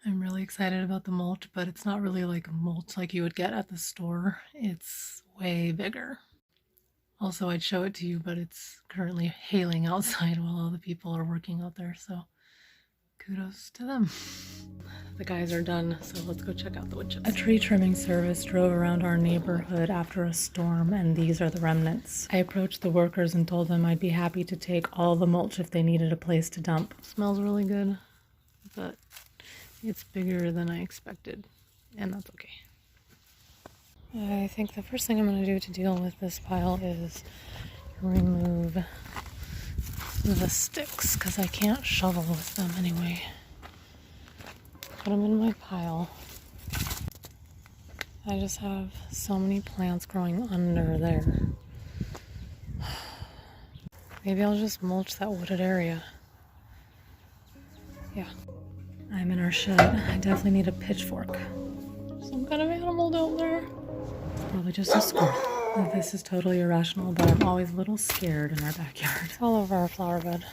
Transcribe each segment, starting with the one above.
I'm really excited about the mulch, but it's not really like mulch like you would get at the store. It's way bigger. Also, I'd show it to you, but it's currently hailing outside while all the people are working out there, so kudos to them. The guys are done, so let's go check out the wood chips. A tree trimming service drove around our neighborhood after a storm, and these are the remnants. I approached the workers and told them I'd be happy to take all the mulch if they needed a place to dump. It smells really good, but it's bigger than I expected, and that's okay. I think the first thing I'm going to do to deal with this pile is remove the sticks, because I can't shovel with them anyway. Put them in my pile. I just have so many plants growing under there. Maybe I'll just mulch that wooded area. Yeah. I'm in our shed. I definitely need a pitchfork. Some kind of animal down there. Probably just a squirrel. This is totally irrational, but I'm always a little scared in our backyard. It's all over our flower bed.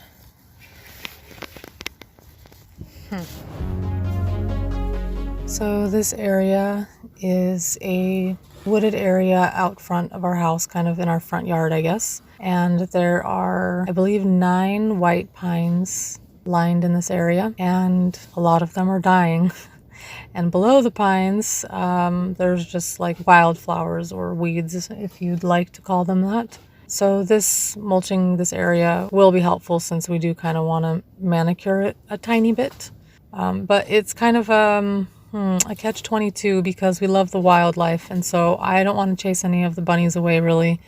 So this area is a wooded area out front of our house, kind of in our front yard, I guess. And there are, I believe, 9 white pines lined in this area, and a lot of them are dying. And below the pines, there's just like wildflowers or weeds, if you'd like to call them that. So this mulching this area will be helpful, since we do kind of want to manicure it a tiny bit. But it's kind of a catch-22, because we love the wildlife, and so I don't want to chase any of the bunnies away, really.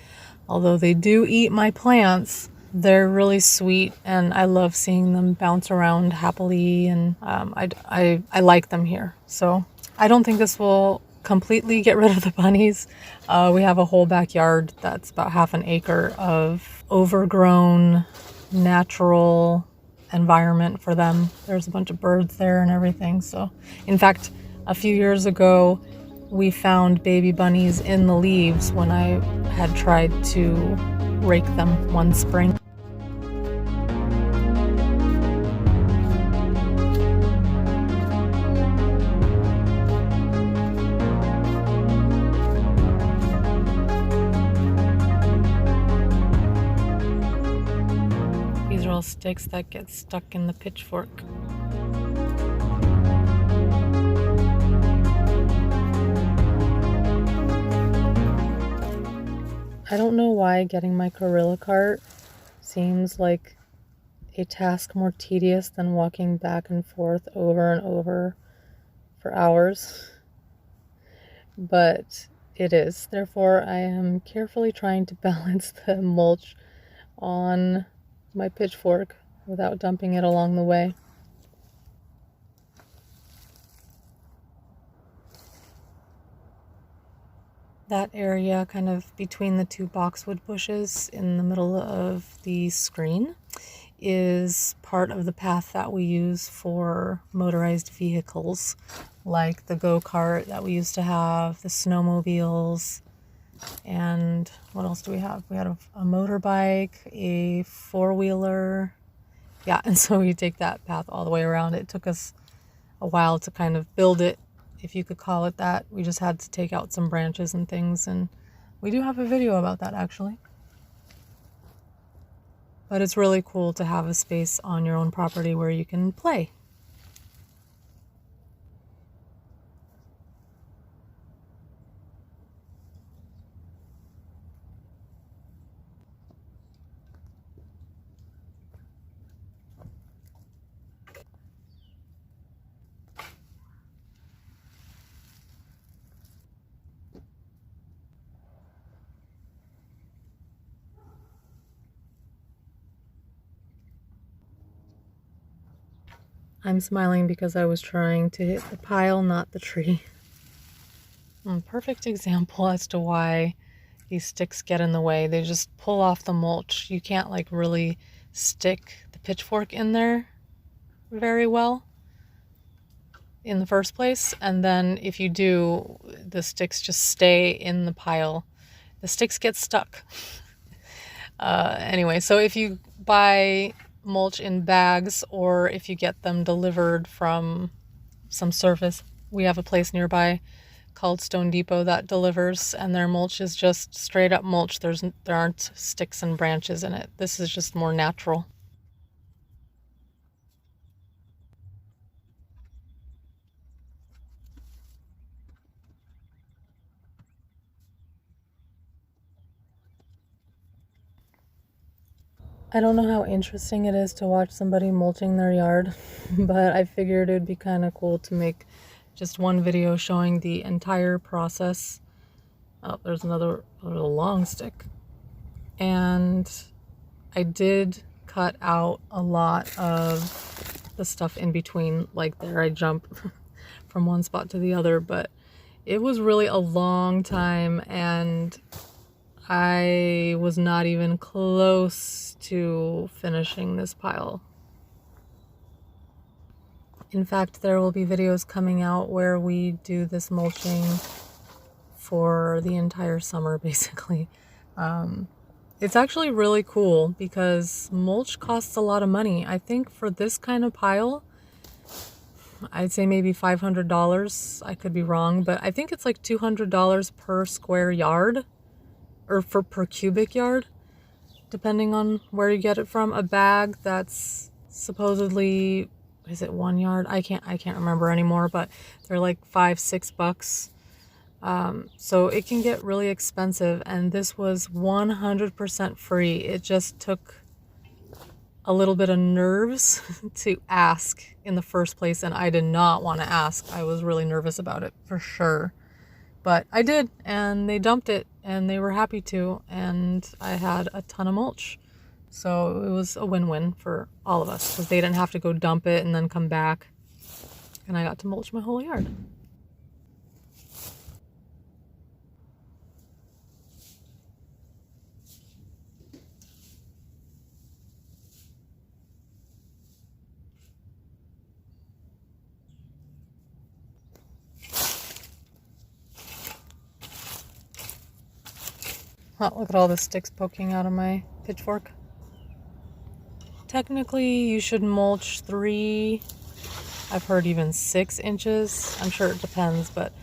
Although they do eat my plants, they're really sweet, and I love seeing them bounce around happily, and I like them here. So I don't think this will completely get rid of the bunnies. We have a whole backyard that's about half an acre of overgrown, natural environment for them. There's a bunch of birds there and everything. So, in fact, a few years ago, we found baby bunnies in the leaves when I had tried to rake them one spring. These are all sticks that get stuck in the pitchfork. I don't know why getting my gorilla cart seems like a task more tedious than walking back and forth over and over for hours, but it is. Therefore, I am carefully trying to balance the mulch on my pitchfork without dumping it along the way. That area kind of between the 2 boxwood bushes in the middle of the screen is part of the path that we use for motorized vehicles, like the go-kart that we used to have, the snowmobiles, and what else do we have? We had a motorbike, a 4-wheeler. Yeah, and so we take that path all the way around. It took us a while to kind of build it, if you could call it that. We just had to take out some branches and things, and we do have a video about that, actually. But it's really cool to have a space on your own property where you can play. I'm smiling because I was trying to hit the pile, not the tree. Perfect example as to why these sticks get in the way. They just pull off the mulch. You can't like really stick the pitchfork in there very well in the first place, and then if you do, the sticks just stay in the pile. The sticks get stuck. Anyway, so if you buy mulch in bags, or if you get them delivered from some surface. We have a place nearby called Stone Depot that delivers, and their mulch is just straight up mulch. There aren't sticks and branches in it. This is just more natural. I don't know how interesting it is to watch somebody mulching their yard, but I figured it would be kind of cool to make just one video showing the entire process. Oh, there's another little long stick. And I did cut out a lot of the stuff in between. Like there, I jump from one spot to the other, but it was really a long time, and I was not even close to finishing this pile. In fact, there will be videos coming out where we do this mulching for the entire summer, basically. It's actually really cool because mulch costs a lot of money. I think for this kind of pile, I'd say maybe $500. I could be wrong, but I think it's like $200 per square yard, or per cubic yard, depending on where you get it from. A bag that's supposedly, is it 1 yard? I can't remember anymore, but they're like $5-6. So it can get really expensive, and this was 100% free. It just took a little bit of nerves to ask in the first place, and I did not want to ask. I was really nervous about it for sure, but I did, and they dumped it, and they were happy to, and I had a ton of mulch. So it was a win-win for all of us because they didn't have to go dump it and then come back, and I got to mulch my whole yard. Oh, look at all the sticks poking out of my pitchfork. Technically, you should mulch 3, I've heard even 6 inches. I'm sure it depends, but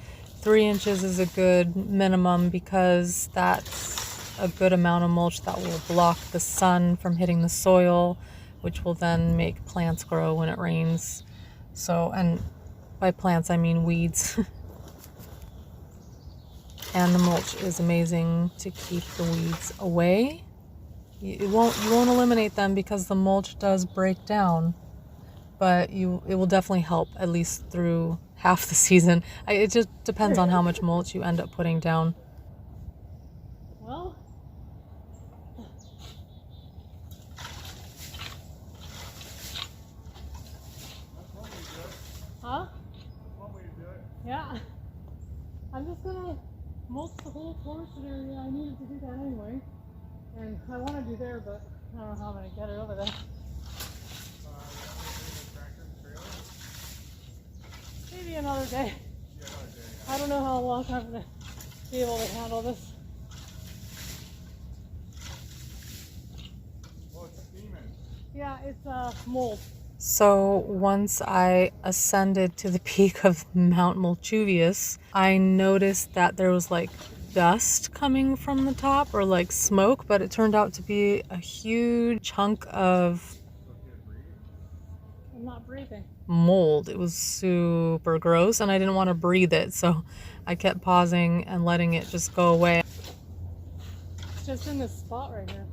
3 inches is a good minimum because that's a good amount of mulch that will block the sun from hitting the soil, which will then make plants grow when it rains. So, and by plants, I mean weeds. And the mulch is amazing to keep the weeds away. You won't eliminate them because the mulch does break down, but it will definitely help at least through half the season. It just depends on how much mulch you end up putting down. Well, huh? Yeah. I'm just gonna mulch the whole forested area. I needed to do that anyway, and I want to do there, but I don't know how I'm going to get it over there. Maybe another day. I don't know how long I'm going to be able to handle this. Well, it's steaming. Yeah, it's mold. So once I ascended to the peak of Mount Mulchuvius, I noticed that there was like dust coming from the top, or like smoke, but it turned out to be a huge chunk of, I'm not breathing, mold. It was super gross, and I didn't want to breathe it, so I kept pausing and letting it just go away. It's just in this spot right here.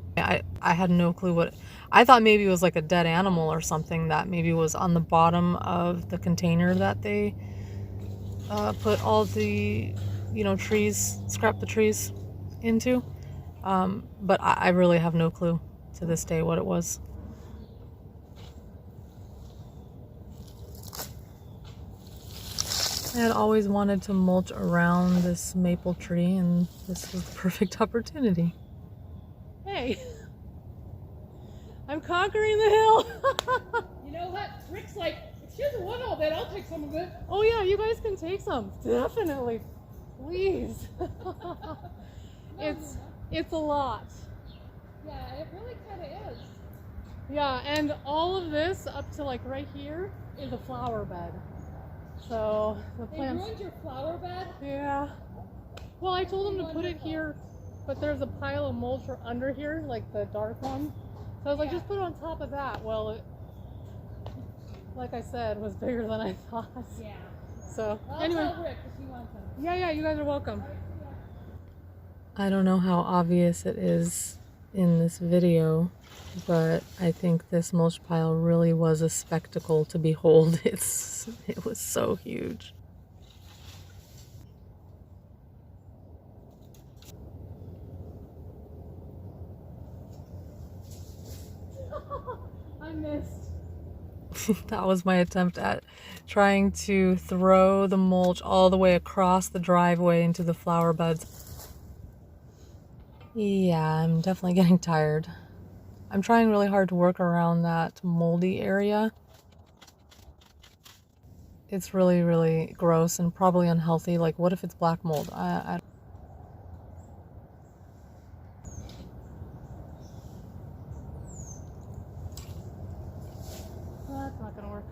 I had no clue what I thought. Maybe it was like a dead animal or something that maybe was on the bottom of the container that they put all the, trees, scrap the trees into. But I really have no clue to this day what it was. I had always wanted to mulch around this maple tree, and this was the perfect opportunity. Hey, I'm conquering the hill. You know what? Rick's like, excuse me, one all that, I'll take some of it. Oh yeah, you guys can take some. Definitely. Please. It's a lot. Yeah, it really kind of is. Yeah, and all of this up to like right here is a flower bed. So the They plants. ruined your flower bed? Yeah. Well, I told them to put it here, but there's a pile of mulch under here, like the dark one. So I was like, just put it on top of that. Well, it, like I said, was bigger than I thought. Yeah. So Well, anyway. I'll tell Rick if he wants them. Yeah, you guys are welcome. I don't know how obvious it is in this video, but I think this mulch pile really was a spectacle to behold. It was so huge. I missed. That was my attempt at trying to throw the mulch all the way across the driveway into the flower beds. Yeah, I'm definitely getting tired. I'm trying really hard to work around that moldy area. It's really, really gross and probably unhealthy. Like, what if it's black mold? That's not gonna work.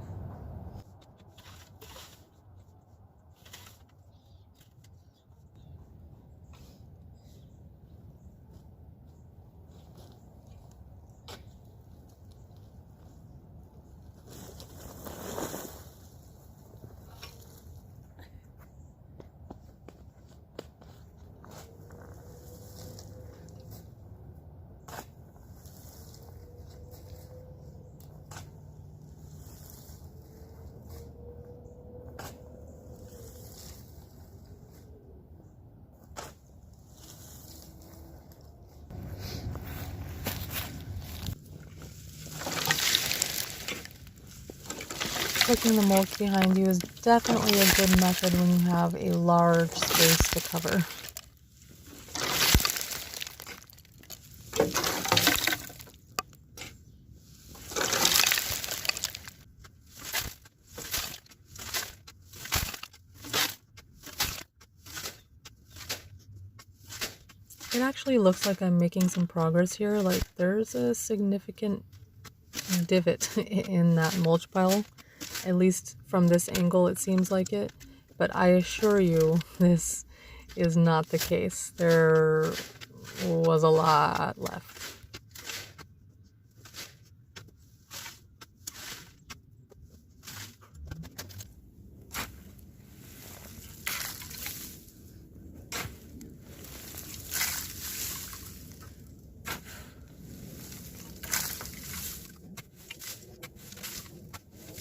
Putting the mulch behind you is definitely a good method when you have a large space to cover. It actually looks like I'm making some progress here. Like, there's a significant divot in that mulch pile. At least from this angle, it seems like it. But I assure you, this is not the case. There was a lot left.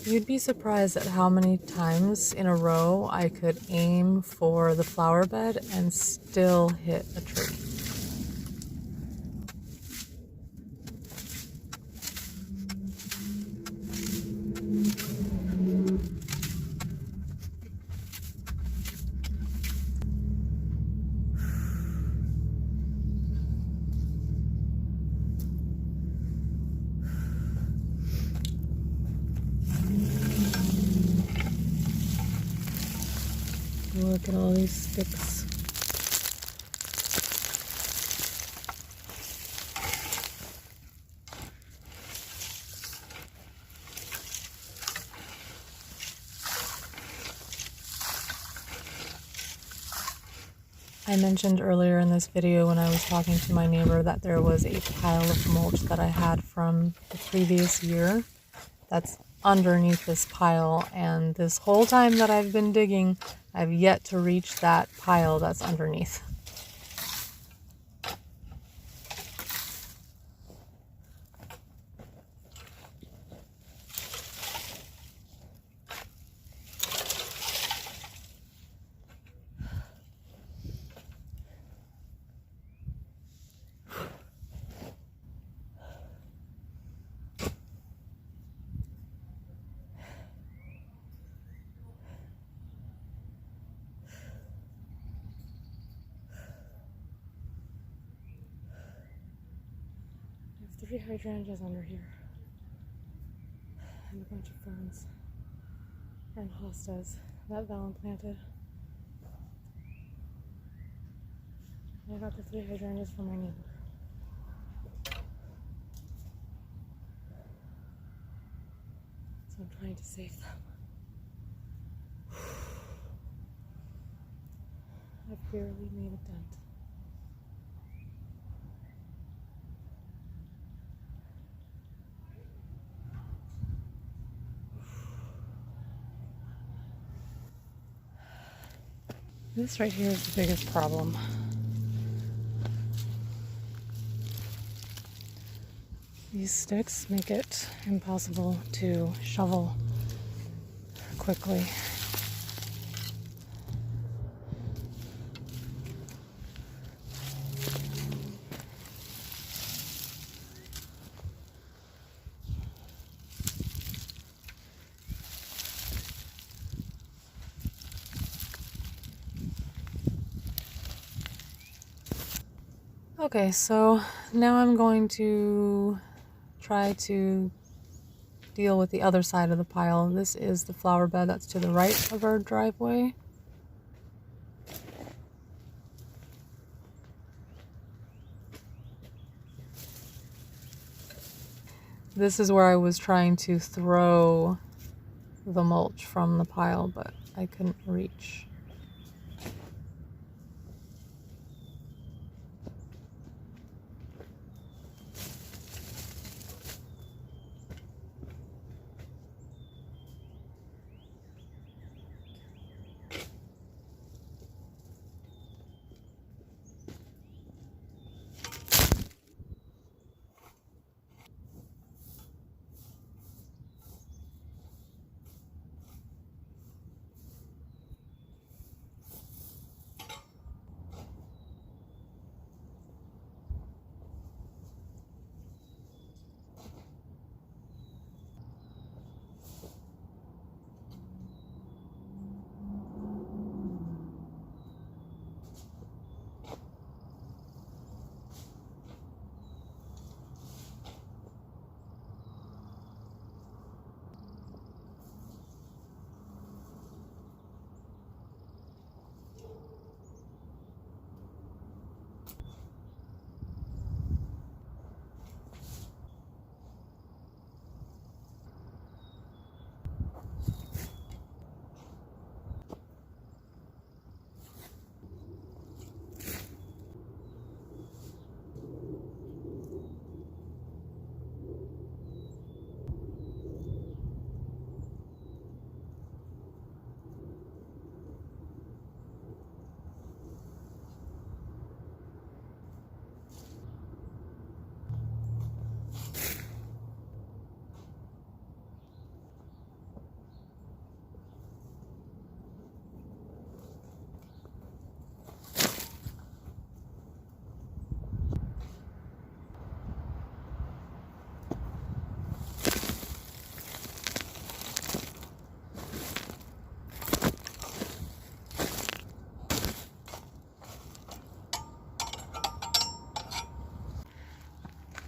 You'd be surprised at how many times in a row I could aim for the flower bed and still hit a tree. Look at all these sticks. I mentioned earlier in this video when I was talking to my neighbor that there was a pile of mulch that I had from the previous year that's underneath this pile, and this whole time that I've been digging, I've yet to reach that pile that's underneath. I have 3 hydrangeas under here, and a bunch of ferns, and hostas that Valen planted. I got the 3 hydrangeas from my neighbor. So I'm trying to save them. barely made a dent. This right here is the biggest problem. These sticks make it impossible to shovel quickly. Okay, so now I'm going to try to deal with the other side of the pile. This is the flower bed that's to the right of our driveway. This is where I was trying to throw the mulch from the pile, but I couldn't reach.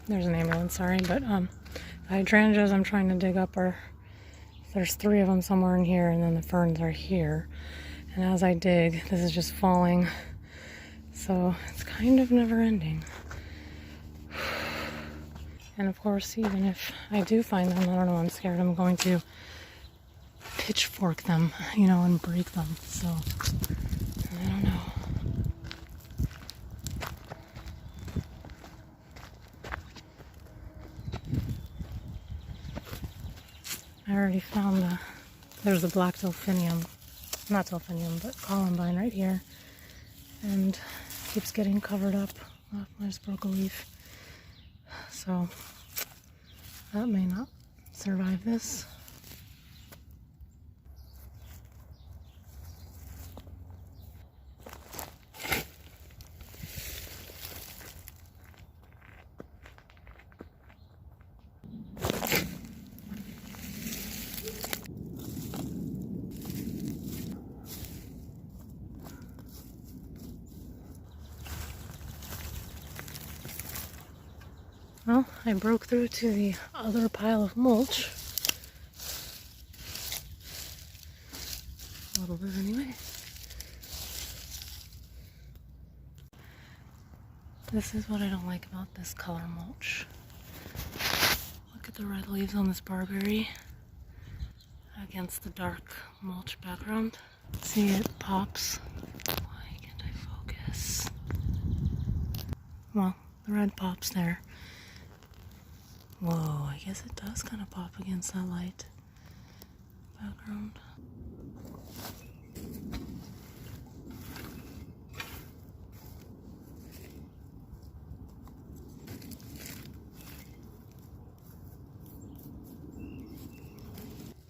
There's an ambulance, sorry, but the hydrangeas I'm trying to dig up are, there's 3 of them somewhere in here, and then the ferns are here. And as I dig, this is just falling, so it's kind of never ending. And of course, even if I do find them, I don't know, I'm scared I'm going to pitchfork them, you know, and break them, so I don't know. I already found there's a black delphinium, not delphinium, but columbine right here, and keeps getting covered up. Oh, I just broke a leaf, so that may not survive this. Well, I broke through to the other pile of mulch. A little bit anyway. This is what I don't like about this color mulch. Look at the red leaves on this barberry against the dark mulch background. See, it pops. Why can't I Well, the red pops there. Whoa, I guess it does kind of pop against that light background.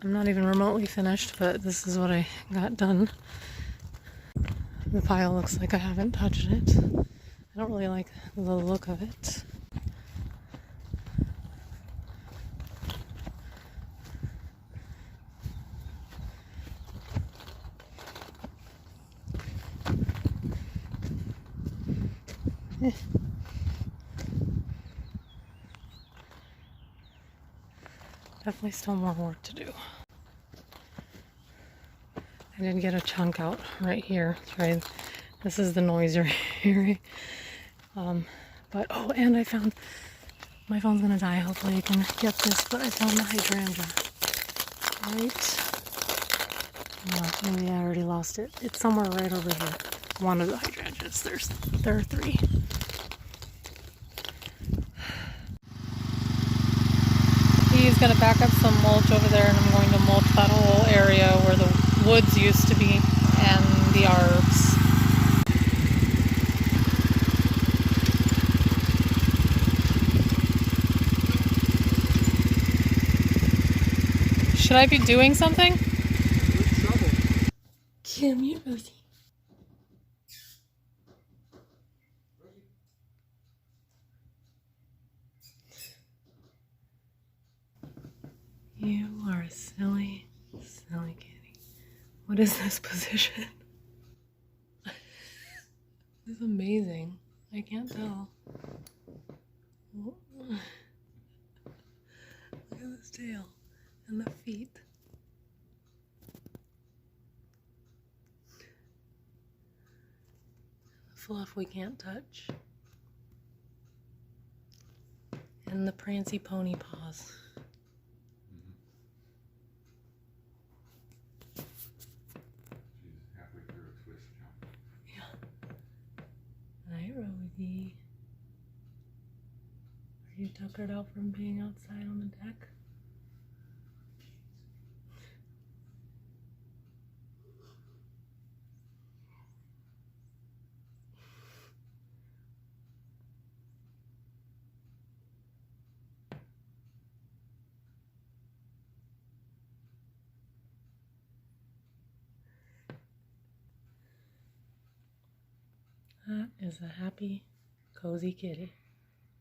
I'm not even remotely finished, but this is what I got done. The pile looks like I haven't touched it. I don't really like the look of it. Definitely still more work to do. I did get a chunk out right here. Right, this is the noise you're hearing. But oh, and I found my phone's gonna die. Hopefully you can get this. But I found the hydrangea. Right. Oh, maybe I already lost it. It's somewhere right over here. One of the hydrangeas. There are three. He's gonna back up some mulch over there, and I'm going to mulch that whole area where the woods used to be and the arbs. Should I be doing something? Come here, Rosie. You are a silly, silly kitty. What is this position? This is amazing. I can't tell. Look at this tail and the feet. Fluff we can't touch. And the prancy pony paws. She's halfway through a twist jump. Yeah. Hi, Rosie. Are you tuckered out from being outside on the deck? That is a happy, cozy kitty.